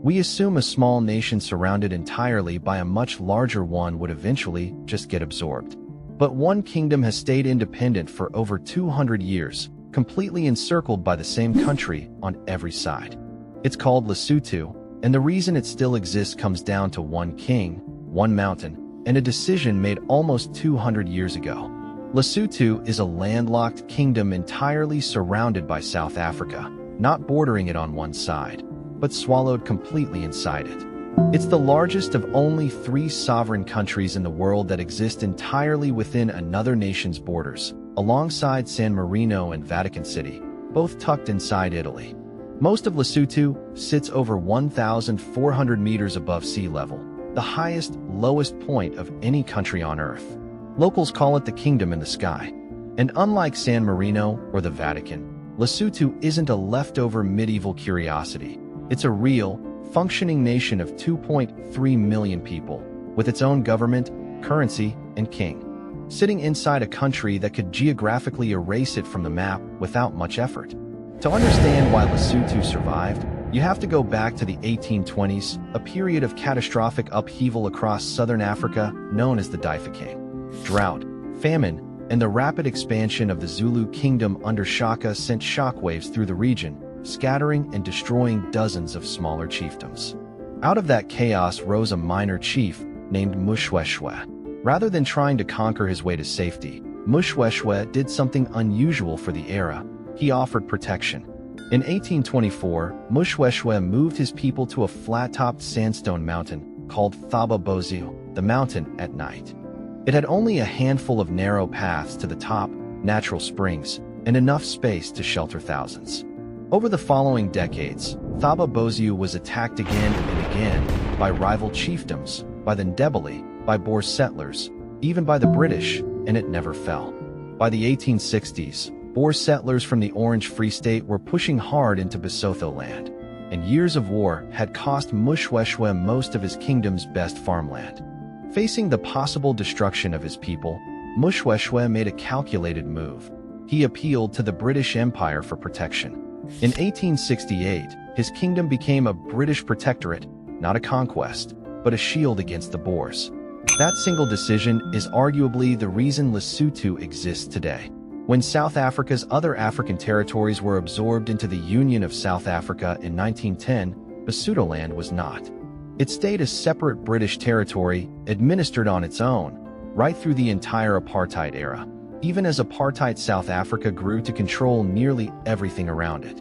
We assume a small nation surrounded entirely by a much larger one would eventually just get absorbed. But one kingdom has stayed independent for over 200 years, completely encircled by the same country on every side. It's called Lesotho, and the reason it still exists comes down to one king, one mountain, and a decision made almost 200 years ago. Lesotho is a landlocked kingdom entirely surrounded by South Africa, not bordering it on one side, but swallowed completely inside it. It's the largest of only 3 sovereign countries in the world that exist entirely within another nation's borders, alongside San Marino and Vatican City, both tucked inside Italy. Most of Lesotho sits over 1,400 meters above sea level, the highest, lowest point of any country on Earth. Locals call it the kingdom in the sky. And unlike San Marino or the Vatican, Lesotho isn't a leftover medieval curiosity. It's a real, functioning nation of 2.3 million people, with its own government, currency, and king, sitting inside a country that could geographically erase it from the map without much effort. To understand why Lesotho survived, you have to go back to the 1820s, a period of catastrophic upheaval across southern Africa known as the Difaqane. Drought, famine, and the rapid expansion of the Zulu kingdom under Shaka sent shockwaves through the region, scattering and destroying dozens of smaller chiefdoms. Out of that chaos rose a minor chief named Moshoeshoe. Rather than trying to conquer his way to safety, Moshoeshoe did something unusual for the era. He offered protection. In 1824, Moshoeshoe moved his people to a flat-topped sandstone mountain called Thaba Bosiu, the mountain at night. It had only a handful of narrow paths to the top, natural springs, and enough space to shelter thousands. Over the following decades, Thaba Bosiu was attacked again and again by rival chiefdoms, by the Ndebele, by Boer settlers, even by the British, and it never fell. By the 1860s, Boer settlers from the Orange Free State were pushing hard into Basotho land, and years of war had cost Moshoeshoe most of his kingdom's best farmland. Facing the possible destruction of his people, Moshoeshoe made a calculated move. He appealed to the British Empire for protection. In 1868, his kingdom became a British protectorate, not a conquest, but a shield against the Boers. That single decision is arguably the reason Lesotho exists today. When South Africa's other African territories were absorbed into the Union of South Africa in 1910, Basotholand was not. It stayed a separate British territory, administered on its own, right through the entire apartheid era, even as apartheid South Africa grew to control nearly everything around it.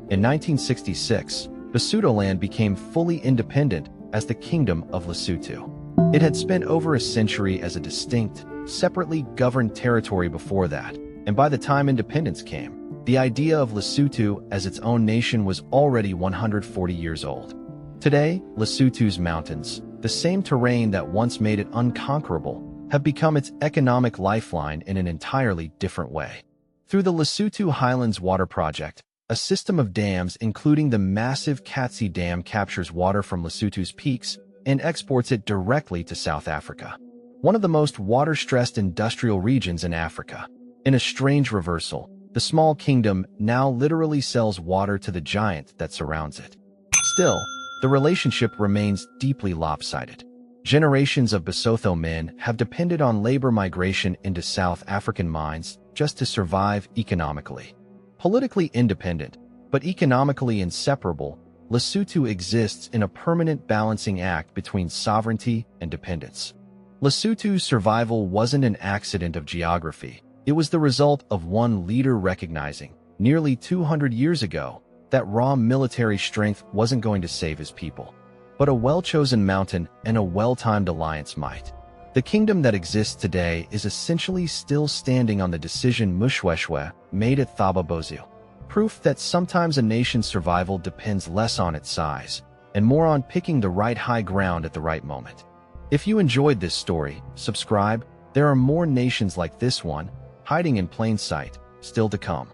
In 1966, Basotholand became fully independent as the Kingdom of Lesotho. It had spent over a century as a distinct, separately governed territory before that, and by the time independence came, the idea of Lesotho as its own nation was already 140 years old. Today, Lesotho's mountains, the same terrain that once made it unconquerable, have become its economic lifeline in an entirely different way. Through the Lesotho Highlands Water Project, a system of dams including the massive Katse Dam captures water from Lesotho's peaks and exports it directly to South Africa, one of the most water-stressed industrial regions in Africa. In a strange reversal, the small kingdom now literally sells water to the giant that surrounds it. Still, the relationship remains deeply lopsided. Generations of Basotho men have depended on labor migration into South African mines just to survive economically. Politically independent, but economically inseparable, Lesotho exists in a permanent balancing act between sovereignty and dependence. Lesotho's survival wasn't an accident of geography. It was the result of one leader recognizing, nearly 200 years ago, that raw military strength wasn't going to save his people, but a well-chosen mountain and a well-timed alliance might. The kingdom that exists today is essentially still standing on the decision Moshoeshoe made at Thaba Bosiu, proof that sometimes a nation's survival depends less on its size and more on picking the right high ground at the right moment. If you enjoyed this story, subscribe. There are more nations like this one, hiding in plain sight, still to come.